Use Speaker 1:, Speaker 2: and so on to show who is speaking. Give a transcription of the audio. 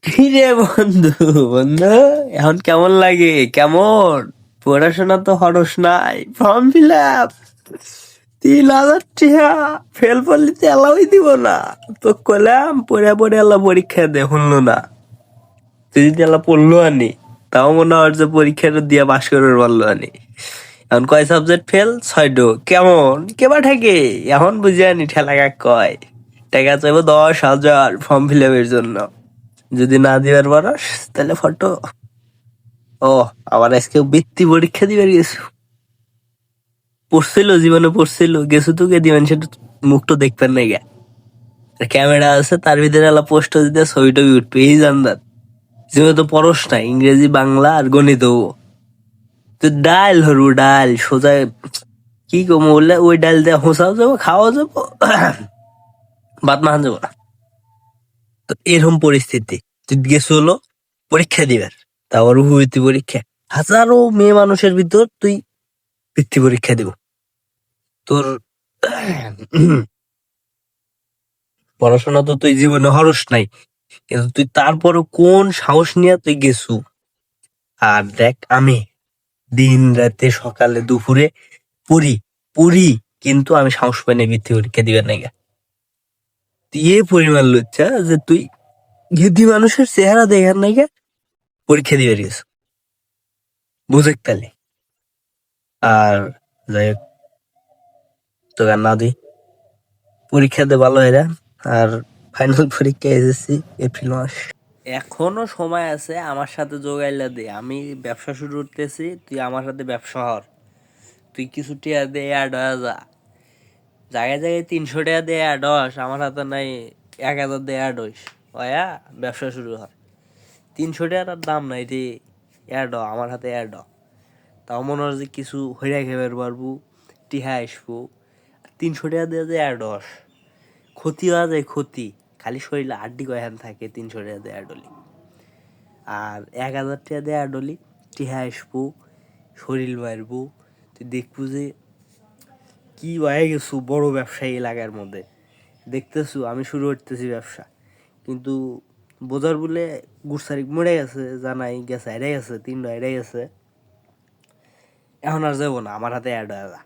Speaker 1: কিরে বন্ধু, বন্ধু এখন কেমন লাগে? কেমন পড়াশোনা তো হরস নাই, ফর্ম ফিল আপ 3,000 টাকা, ফেল পড়লে তো এলাওই দিব না। তো কলাম পড়ে পড়ে এলা পরীক্ষা দে, শুনলো না। তুই যদি এলা পড়লো আনি, তাও মনে হয় যে পরীক্ষাটা দিয়া পাশ করবে পারলো আনি। এখন কয় সাবজেক্ট ফেল? 6টো। কেমন কেবা থাকে এখন বুঝে আনি, ঠেলা কাক কয় টাকা চাইবো 10,000 ফর্ম ফিল আপের জন্য। যদি না দিবার পারস তাহলে ফটো। ও, আবার আজকে বৃত্তি পরীক্ষা দিবার গেছো? পড়ছিল, জীবনে পড়ছিল, গেছো তো কে দিবেন সেটা মুখটা দেখবেন না গে। ক্যামেরা আছে তার ভিতরে এলা পোস্ট দিতে ছবি টবি উঠবে, এই জানদার। জীবনে তো পড়স না, ইংরেজি বাংলা আর গণিত হবো। তো ডাল হরু, ডাল সোজা। কি কমো বললে, ওই ডাল দিয়ে হোসাও যাবো, খাওয়া যাবো, ভাত মাখান যাবো না। তো এরকম পরিস্থিতি। তুই গেছো হলো পরীক্ষা দিবার, তারপর উপবৃত্তি পরীক্ষা। হাজারো মেয়ে মানুষের ভিতর তুই বৃত্তি পরীক্ষা দিব। তোর পড়াশোনা তো তুই জীবনে হরস নাই, কিন্তু তুই তারপরও কোন সাহস নিয়ে তুই গেছু। আর দেখ, আমি দিন রাতে সকালে দুপুরে পড়ি পড়ি, কিন্তু আমি সাহস পাই না বৃত্তি পরীক্ষা দিবার নাইগা। তুই এ পরিমাণ লজ্জা যে তুই গেদি মানুষের চেহারা দেখার নাইগা পরীক্ষা দিবার গেছো, বুঝেক তালে। আর যাই হোক, তোকে আর না দিই, পরীক্ষা দে ভালো এরা। আর ফাইনাল পরীক্ষা এসেছি এপ্রিল মাস। এখনো সময় আছে, আমার সাথে যোগাইলা দে। আমি ব্যবসা শুরু করতেছি, তুই আমার সাথে ব্যবসা হর। তুই কিছু টিয়া দে, অ্যাড হয়ে যা। জায়গায় জায়গায় 300 টাকা দিয়ে অ্যাড হস, আমার হাতে নাই 1,000 দিয়ে অ্যাড হইস। ওয়া ব্যবসা শুরু হয়। 300 টাকার দাম নাই রে, অ্যাড হ, আমার হাতে অ্যাড হ। তাও মনে হয় যে কিছু হইরা খেবার পারবো, টিহা আসবো। 300 টাকা দিয়ে যে অ্যাড হস, ক্ষতি হওয়া যায় ক্ষতি। খালি শরীরে হাড্ডি কয়খান থাকে 300 টাকা দিয়ে অ্যাড হলি। আর 1,000 টাকা দিয়ে অ্যাড হলি, টিহা আসবো, শরীর মারবো। তুই দেখবো যে কি হয়ে গেছু বড় ব্যবসায়ী এলাকার মধ্যে। দেখতেছু আমি শুরু করতেছি ব্যবসা, কিন্তু বোঝার বলে গুড়সারিক মরে গেছে, জানাই গেছে, হেরে গেছে, 3টা হেরে গেছে। এখন আর যাবো না, আমার হাতে অ্যাড হয়ে যা।